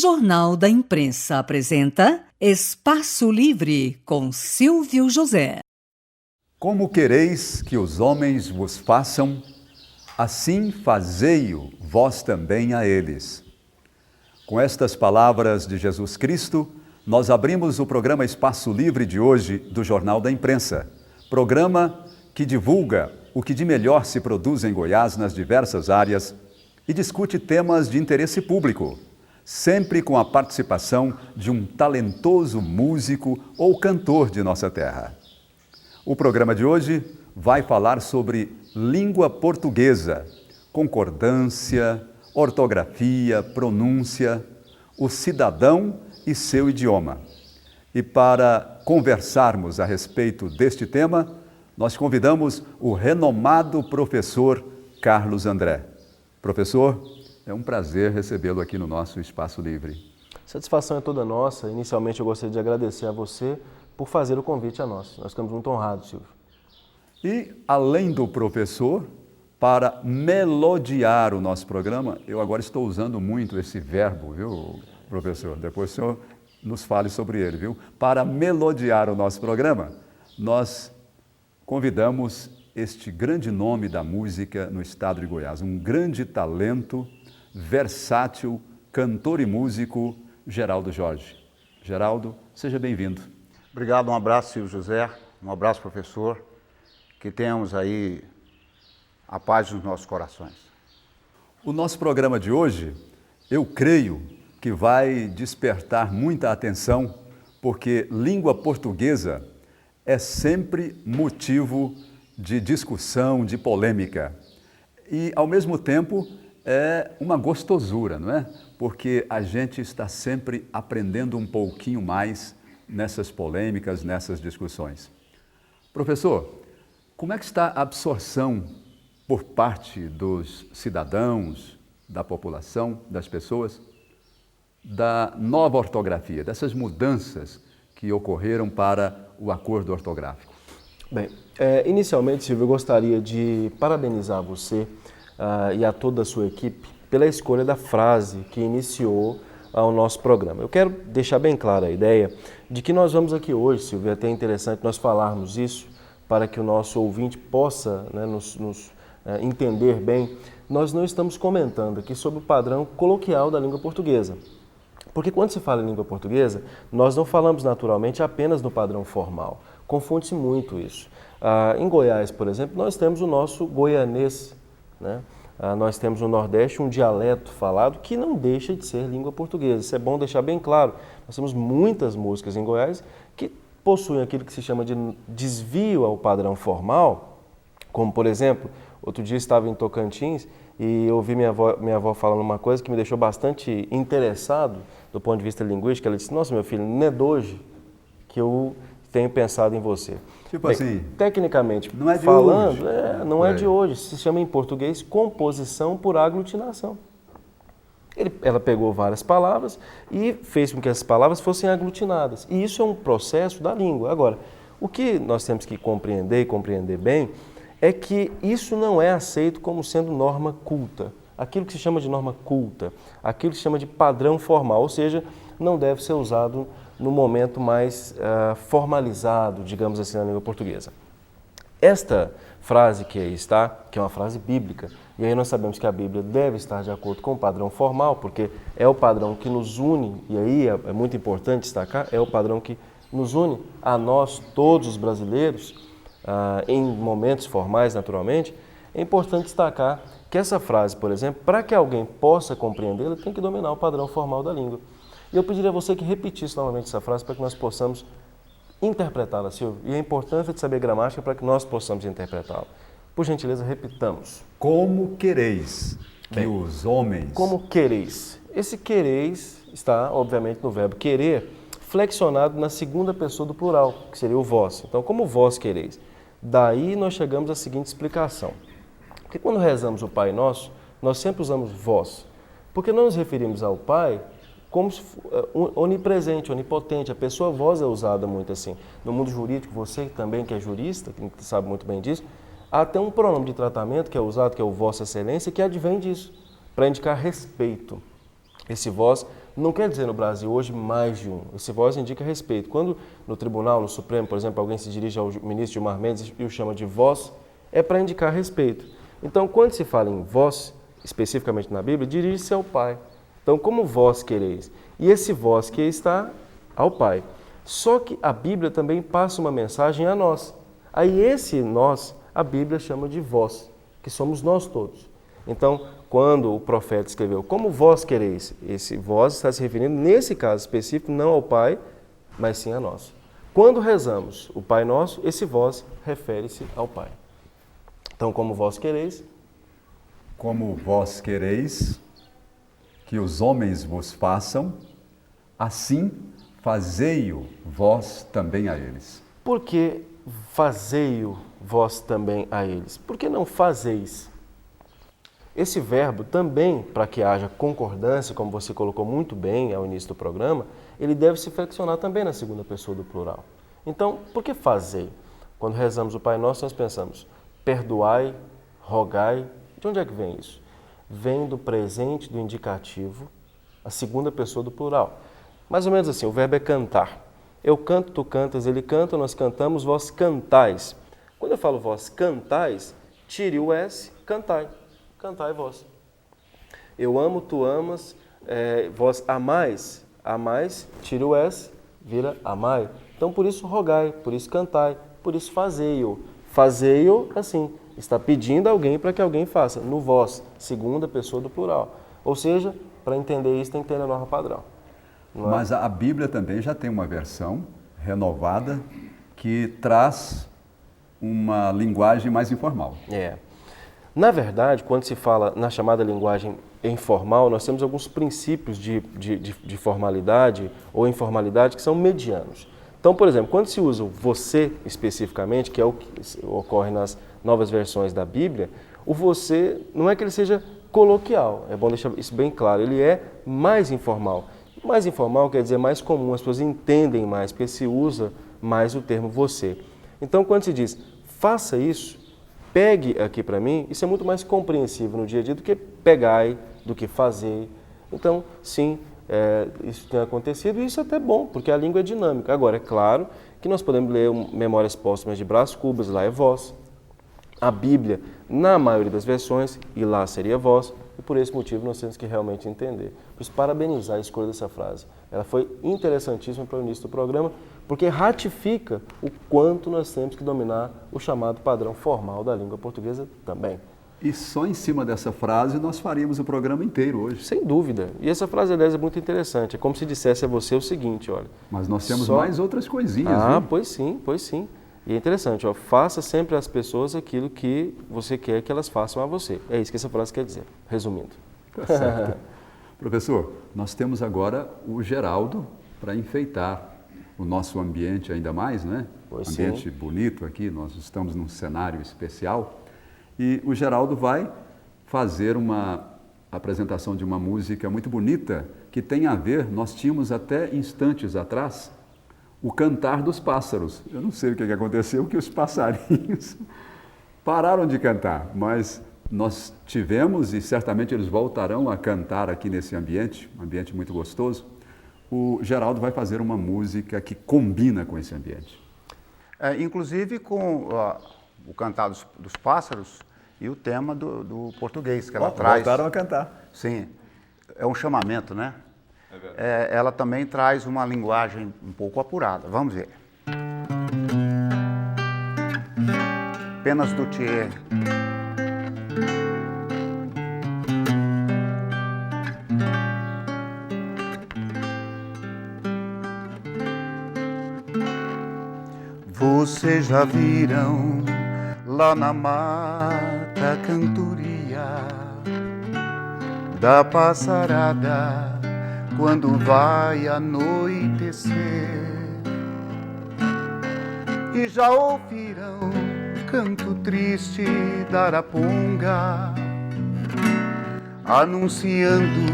Jornal da Imprensa apresenta Espaço Livre com Silvio José. Como quereis que os homens vos façam, assim fazei-o vós também a eles. Com estas palavras de Jesus Cristo, nós abrimos o programa Espaço Livre de hoje do Jornal da Imprensa, programa que divulga o que de melhor se produz em Goiás nas diversas áreas e discute temas de interesse público, sempre com a participação de um talentoso músico ou cantor de nossa terra. O programa de hoje vai falar sobre língua portuguesa, concordância, ortografia, pronúncia, o cidadão e seu idioma. E para conversarmos a respeito deste tema, nós convidamos o renomado professor Carlos André. Professor, é um prazer recebê-lo aqui no nosso Espaço Livre. Satisfação é toda nossa. Inicialmente eu gostaria de agradecer a você por fazer o convite a nós. Nós ficamos muito honrados, Silvio. E, além do professor, para melodiar o nosso programa, eu agora estou usando muito esse verbo, viu, professor? Depois o senhor nos fale sobre ele, viu? Para melodiar o nosso programa, nós convidamos este grande nome da música no estado de Goiás, um grande talento, versátil, cantor e músico, Geraldo Jorge. Geraldo, seja bem-vindo. Obrigado, um abraço, Silvio José, um abraço, professor, que tenhamos aí a paz nos nossos corações. O nosso programa de hoje, eu creio que vai despertar muita atenção, porque língua portuguesa é sempre motivo de discussão, de polêmica. E, ao mesmo tempo, é uma gostosura, não é? Porque a gente está sempre aprendendo um pouquinho mais nessas polêmicas, nessas discussões. Professor, como é que está a absorção por parte dos cidadãos, da população, das pessoas, da nova ortografia, dessas mudanças que ocorreram para o acordo ortográfico? Bem, inicialmente, Silvio, eu gostaria de parabenizar você e a toda a sua equipe pela escolha da frase que iniciou o nosso programa. Eu quero deixar bem clara a ideia de que nós vamos aqui hoje, Silvio, é até interessante nós falarmos isso para que o nosso ouvinte possa nos entender bem. Nós não estamos comentando aqui sobre o padrão coloquial da língua portuguesa. Porque quando se fala em língua portuguesa, nós não falamos naturalmente apenas no padrão formal. Confunde-se muito isso. Em Goiás, por exemplo, nós temos o nosso goianês, né? Nós temos no Nordeste um dialeto falado que não deixa de ser língua portuguesa. Isso é bom deixar bem claro. Nós temos muitas músicas em Goiás que possuem aquilo que se chama de desvio ao padrão formal, como, por exemplo, outro dia estava em Tocantins e ouvi minha avó falando uma coisa que me deixou bastante interessado do ponto de vista linguístico. Ela disse: nossa, meu filho, não é de hoje que eu tenho pensado em você. Tipo assim, tecnicamente não é de falando, hoje. Não é de hoje. Se chama em português composição por aglutinação. Ela pegou várias palavras e fez com que essas palavras fossem aglutinadas. E isso é um processo da língua. Agora, o que nós temos que compreender e compreender bem é que isso não é aceito como sendo norma culta. Aquilo que se chama de norma culta, aquilo que se chama de padrão formal, ou seja, não deve ser usado no momento mais formalizado, digamos assim, na língua portuguesa. Esta frase que aí está, que é uma frase bíblica, e aí nós sabemos que a Bíblia deve estar de acordo com o padrão formal, porque é o padrão que nos une, e aí é muito importante destacar, é o padrão que nos une a nós, todos os brasileiros, em momentos formais, naturalmente. É importante destacar que essa frase, por exemplo, para que alguém possa compreendê-la, tem que dominar o padrão formal da língua. E eu pediria a você que repetisse novamente essa frase para que nós possamos interpretá-la, Silvio. E a importância de saber gramática para que nós possamos interpretá-la. Por gentileza, repitamos. Como quereis que os homens... Como quereis. Esse quereis está, obviamente, no verbo querer, flexionado na segunda pessoa do plural, que seria o vós. Então, como vós quereis? Daí nós chegamos à seguinte explicação. Porque quando rezamos o Pai Nosso, nós sempre usamos vós. Porque não nos referimos ao Pai como onipresente, onipotente. A pessoa vós é usada muito assim. No mundo jurídico, você também que é jurista, que sabe muito bem disso, há até um pronome de tratamento que é usado, que é o Vossa Excelência, que advém disso, para indicar respeito. Esse vós Não quer dizer no Brasil hoje mais de um. Esse vós indica respeito. Quando no tribunal, no Supremo, por exemplo, alguém se dirige ao ministro Gilmar Mendes e o chama de vós, é para indicar respeito. Então, quando se fala em vós, especificamente na Bíblia, dirige-se ao Pai. Então, como vós quereis? E esse vós que está ao Pai. Só que a Bíblia também passa uma mensagem a nós. Aí esse nós, a Bíblia chama de vós, que somos nós todos. Então, quando o profeta escreveu, como vós quereis, esse vós está se referindo, nesse caso específico, não ao Pai, mas sim a nós. Quando rezamos o Pai Nosso, esse vós refere-se ao Pai. Então, como vós quereis... Como vós quereis que os homens vos façam, assim fazei-o vós também a eles. Por que fazei-o vós também a eles? Por que não fazeis? Esse verbo também, para que haja concordância, como você colocou muito bem ao início do programa, ele deve se flexionar também na segunda pessoa do plural. Então, por que fazei? Quando rezamos o Pai Nosso, nós pensamos, perdoai, rogai. De onde é que vem isso? Vem do presente, do indicativo, a segunda pessoa do plural. Mais ou menos assim, o verbo é cantar. Eu canto, tu cantas, ele canta, nós cantamos, vós cantais. Quando eu falo vós cantais, tire o S, cantai. Cantai vós. Eu amo, tu amas, vós amais. Amais, tire o S, vira amai. Então, por isso rogai, por isso cantai, por isso fazei-o. Fazei-o, assim, está pedindo a alguém para que alguém faça. No vós, segunda pessoa do plural. Ou seja, para entender isso tem que ter a norma padrão. Mas a Bíblia também já tem uma versão renovada que traz uma linguagem mais informal. Na verdade, quando se fala na chamada linguagem informal, nós temos alguns princípios de formalidade ou informalidade que são medianos. Então, por exemplo, quando se usa o você especificamente, que é o que ocorre nas novas versões da Bíblia, o você não é que ele seja coloquial, é bom deixar isso bem claro, ele é mais informal. Mais informal quer dizer mais comum, as pessoas entendem mais, porque se usa mais o termo você. Então, quando se diz faça isso, pegue aqui para mim, isso é muito mais compreensível no dia a dia do que pegai, do que fazer. Então, sim, isso tem acontecido e isso é até bom, porque a língua é dinâmica. Agora, é claro que nós podemos ler Memórias Póstumas de Brás Cubas, lá é vós. A Bíblia, na maioria das versões, e lá seria vós, e por esse motivo nós temos que realmente entender. Por isso, parabenizar a escolha dessa frase. Ela foi interessantíssima para o início do programa, porque ratifica o quanto nós temos que dominar o chamado padrão formal da língua portuguesa também. E só em cima dessa frase nós faríamos o programa inteiro hoje. Sem dúvida. E essa frase, aliás, é muito interessante. É como se dissesse a você o seguinte, olha... Mas nós temos mais outras coisinhas, viu? Pois sim. E é interessante, faça sempre às pessoas aquilo que você quer que elas façam a você. É isso que essa frase quer dizer, resumindo. Tá certo. Professor, nós temos agora o Geraldo para enfeitar o nosso ambiente ainda mais, né? Pois ambiente bonito aqui, nós estamos num cenário especial. E o Geraldo vai fazer uma apresentação de uma música muito bonita que tem a ver, nós tínhamos até instantes atrás, o cantar dos pássaros. Eu não sei o que aconteceu, que os passarinhos pararam de cantar, mas nós tivemos e certamente eles voltarão a cantar aqui nesse ambiente, um ambiente muito gostoso. O Geraldo vai fazer uma música que combina com esse ambiente. Inclusive com o cantar dos pássaros e o tema do português que ela traz. Voltaram a cantar. Sim, é um chamamento, né? Ela também traz uma linguagem um pouco apurada. Vamos ver. Penas do Thier. Vocês já viram lá na mata a cantoria da passarada quando vai anoitecer, e já ouviram canto triste da araponga anunciando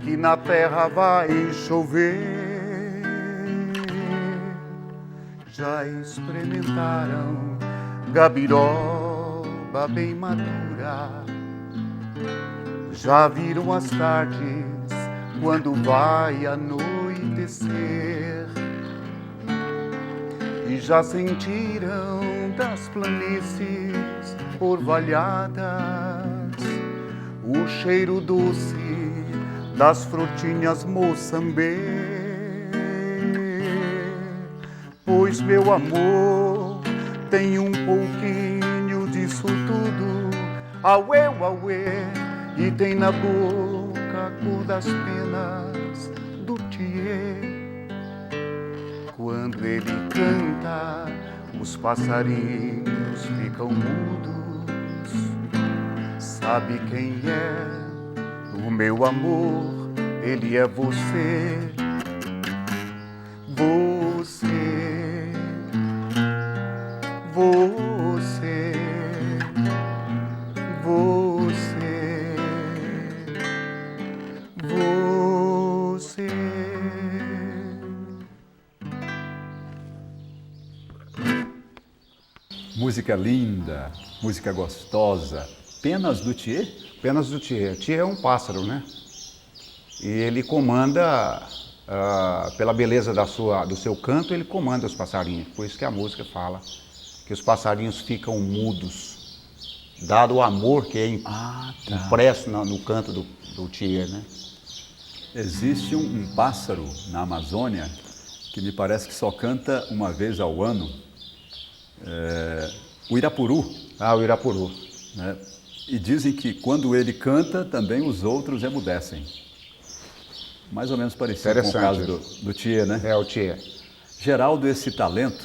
que na terra vai chover. Já experimentaram gabiroba bem madura, já viram as tardes quando vai anoitecer. E já sentiram das planícies orvalhadas o cheiro doce das frutinhas moçambê. Pois meu amor tem um pouquinho disso tudo, auê, auê, e tem na boca a cor das penas do tiê. Quando ele canta, os passarinhos ficam mudos. Sabe quem é o meu amor? Ele é você. Você. Você. Você. Você. Música linda, música gostosa. Penas do Thier? Penas do Thier. Thier é um pássaro, né? E ele comanda, pela beleza do seu canto, ele comanda os passarinhos. Por isso que a música fala que os passarinhos ficam mudos, dado o amor que é impresso no canto do Thier, né? Existe um pássaro na Amazônia que me parece que só canta uma vez ao ano, o Irapuru. Ah, o Irapuru. Né? E dizem que quando ele canta, também os outros emudecem. Mais ou menos parecido com o caso do Thier, né? É, o Thier. Geraldo, esse talento,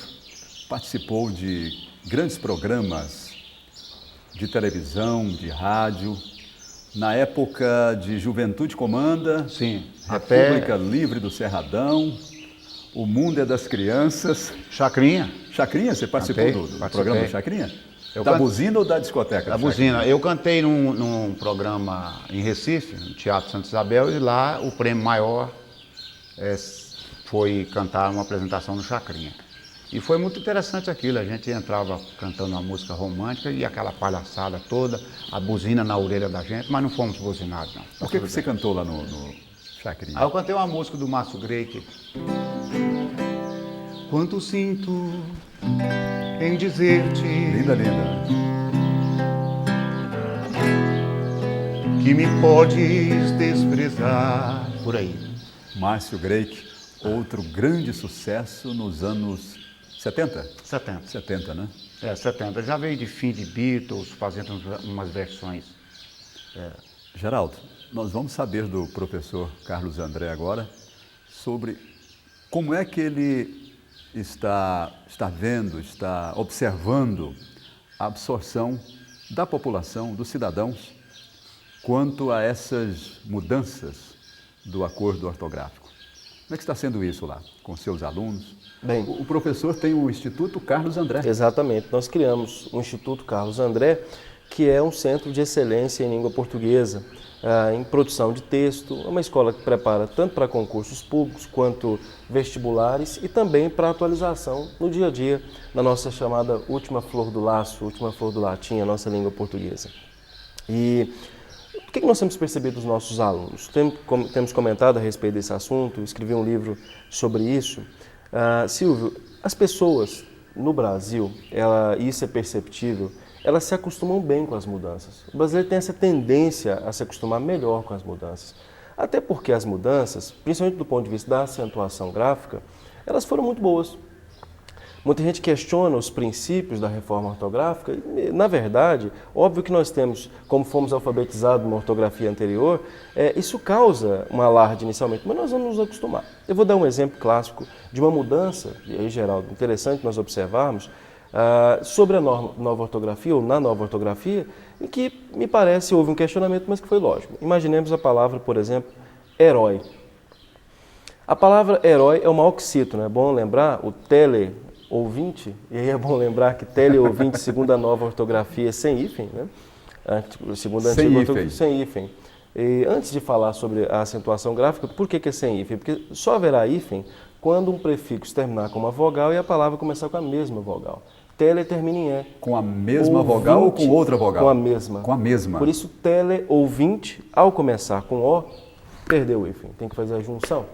participou de grandes programas de televisão, de rádio, na época de Juventude Comanda, sim, República Livre do Cerradão, O Mundo é das Crianças. Chacrinha. Chacrinha, você participou do programa do Chacrinha? Buzina ou da discoteca? Da Buzina. Eu cantei num programa em Recife, no Teatro Santa Isabel, e lá o prêmio maior foi cantar uma apresentação no Chacrinha. E foi muito interessante aquilo, a gente entrava cantando uma música romântica e aquela palhaçada toda, a buzina na orelha da gente, mas não fomos buzinados, não. Por que você cantou lá no Chacrinha? Eu cantei uma música do Márcio Greik. Quanto sinto em dizer-te, Linda, linda. que me podes desprezar. Por aí. Márcio Greik, outro grande sucesso nos anos 70? 70. 70, né? 70. Já veio de fim de Beatles, fazendo umas versões. Geraldo, nós vamos saber do professor Carlos André agora sobre como é que ele está vendo, está observando a absorção da população, dos cidadãos, quanto a essas mudanças do acordo ortográfico. Como é que está sendo isso lá, com seus alunos? Bem, O professor tem o Instituto Carlos André. exatamente. Nós criamos o Instituto Carlos André, que é um centro de excelência em língua portuguesa, em produção de texto, uma escola que prepara tanto para concursos públicos quanto vestibulares e também para atualização no dia a dia na nossa chamada última flor do laço, última flor do latim, a nossa língua portuguesa. E o que nós temos percebido dos nossos alunos? Temos comentado a respeito desse assunto, escrevi um livro sobre isso. Silvio, as pessoas no Brasil, isso é perceptível, elas se acostumam bem com as mudanças. O brasileiro tem essa tendência a se acostumar melhor com as mudanças. Até porque as mudanças, principalmente do ponto de vista da acentuação gráfica, elas foram muito boas. Muita gente questiona os princípios da reforma ortográfica e, na verdade, óbvio que nós temos, como fomos alfabetizados numa ortografia anterior, isso causa um alarde inicialmente, mas nós vamos nos acostumar. Eu vou dar um exemplo clássico de uma mudança, e aí, Geraldo, interessante nós observarmos, sobre a nova ortografia, ou na nova ortografia, em que, me parece, houve um questionamento, mas que foi lógico. Imaginemos a palavra, por exemplo, herói. A palavra herói é uma oxítono, é bom lembrar, o teleouvinte, e aí é bom lembrar que teleouvinte, segundo a nova ortografia, é sem hífen, né? Segundo a antiga ortografia, sem hífen. E antes de falar sobre a acentuação gráfica, por que é sem hífen? Porque só haverá hífen quando um prefixo terminar com uma vogal e a palavra começar com a mesma vogal. Tele termina em E. Com a mesma vogal ou com outra vogal? Com a mesma. Com a mesma. Por isso, teleouvinte, ao começar com O, perdeu o hífen, tem que fazer a junção.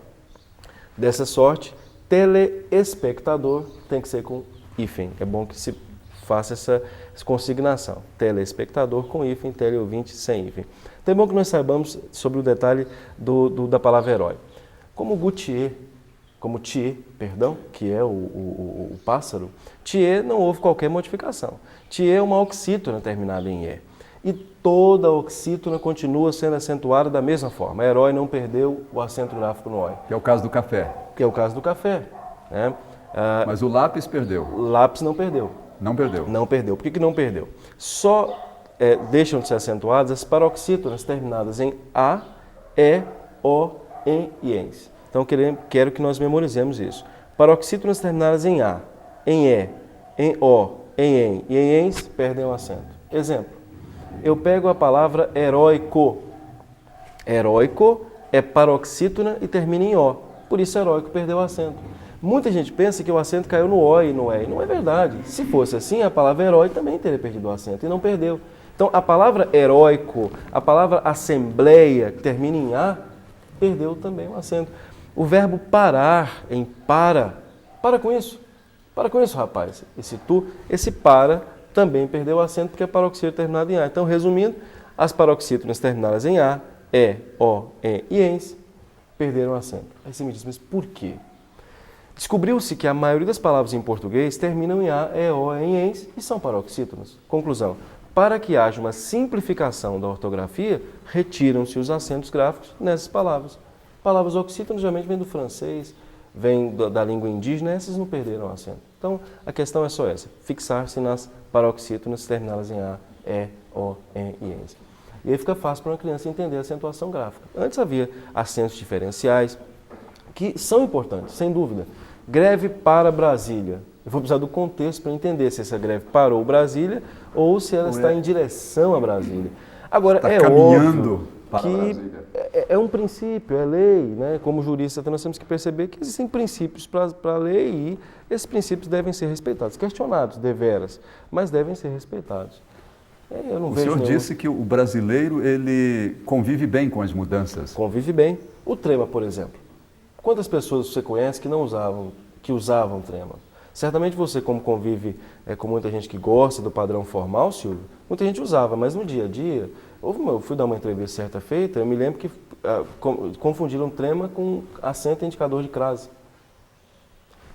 Dessa sorte, telespectador tem que ser com hífen. É bom que se faça essa consignação. Telespectador com hífen, teleouvinte sem hífen. Então é bom que nós saibamos sobre o detalhe da palavra herói. Como Thier, que é o pássaro, Thier não houve qualquer modificação. Thier é uma oxítona terminada em E. E toda oxítona continua sendo acentuada da mesma forma. Herói não perdeu o acento gráfico no OI. Que é o caso do café. Que é o caso do café. Né? Mas o lápis perdeu. O lápis não perdeu. Não perdeu. Não perdeu. Por que não perdeu? Só deixam de ser acentuadas as paroxítonas terminadas em A, E, O, N e ENS. Então quero que nós memorizemos isso. Paroxítonas terminadas em A, em E, em O, em N e em ENS perdem o acento. Exemplo. Eu pego a palavra heróico. Heróico é paroxítona e termina em O. Por isso heróico perdeu o acento. Muita gente pensa que o acento caiu no O e no E. Não é verdade. Se fosse assim, a palavra herói também teria perdido o acento e não perdeu. Então a palavra heróico, a palavra assembleia, que termina em A, perdeu também o acento. O verbo parar em para com isso. Para com isso, rapaz. Esse para também perdeu o acento porque é paroxítona terminada em A. Então, resumindo, as paroxítonas terminadas em A, E, O, N e ENS perderam o acento. Aí você me diz, mas por quê? Descobriu-se que a maioria das palavras em português terminam em A, E, O, N e ENS e são paroxítonas. Conclusão. Para que haja uma simplificação da ortografia, retiram-se os acentos gráficos nessas palavras. Palavras oxítonas geralmente vêm do francês, vêm da língua indígena, essas não perderam o acento. Então, a questão é só essa, fixar-se nas paroxítonas terminadas em A, E, O, N e ENS. E aí fica fácil para uma criança entender a acentuação gráfica. Antes havia acentos diferenciais, que são importantes, sem dúvida. Greve para Brasília. Eu vou precisar do contexto para entender se essa greve parou Brasília ou se ela está em direção a Brasília. Agora, está é caminhando óbvio para que Brasília. É um princípio, é lei, né? Como jurista nós temos que perceber que existem princípios para a lei e esses princípios devem ser respeitados, questionados, deveras, mas devem ser respeitados. Eu não O vejo senhor disse que o brasileiro ele convive bem com as mudanças. Convive bem. O trema, por exemplo. Quantas pessoas você conhece que usavam trema? Certamente você, como convive com muita gente que gosta do padrão formal, Silvio, muita gente usava, mas no dia a dia, eu fui dar uma entrevista certa feita, eu me lembro que confundiram trema com acento indicador de crase.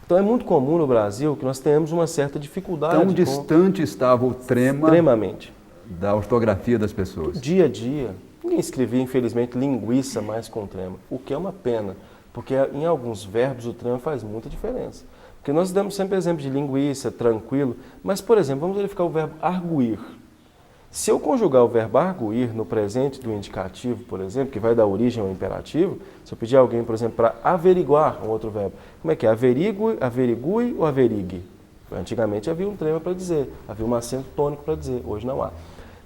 Então é muito comum no Brasil que nós tenhamos uma certa dificuldade. Tão distante estava o trema extremamente da ortografia das pessoas. Dia a dia, ninguém escrevia, infelizmente, linguiça mais com trema, o que é uma pena, porque em alguns verbos o trema faz muita diferença. Porque nós damos sempre exemplo de linguiça, tranquilo, mas, por exemplo, vamos verificar o verbo arguir. Se eu conjugar o verbo arguir no presente do indicativo, por exemplo, que vai dar origem ao imperativo, se eu pedir a alguém, por exemplo, para averiguar um outro verbo, como é que é? Averigue ou averigue? Antigamente havia um trema para dizer, havia um acento tônico para dizer, hoje não há.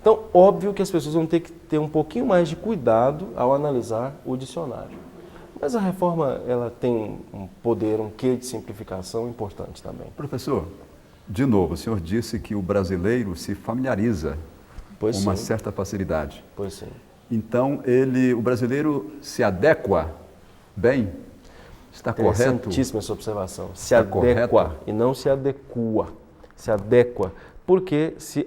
Então, óbvio que as pessoas vão ter que ter um pouquinho mais de cuidado ao analisar o dicionário. Mas a reforma ela tem um poder, um quê de simplificação importante também. Professor, de novo, o senhor disse que o brasileiro se familiariza com uma certa facilidade. Pois sim. Então, o brasileiro se adequa bem? Está correto? Interessantíssima essa observação. Se Está adequa correto? e não se adequa. Se adequa. Porque se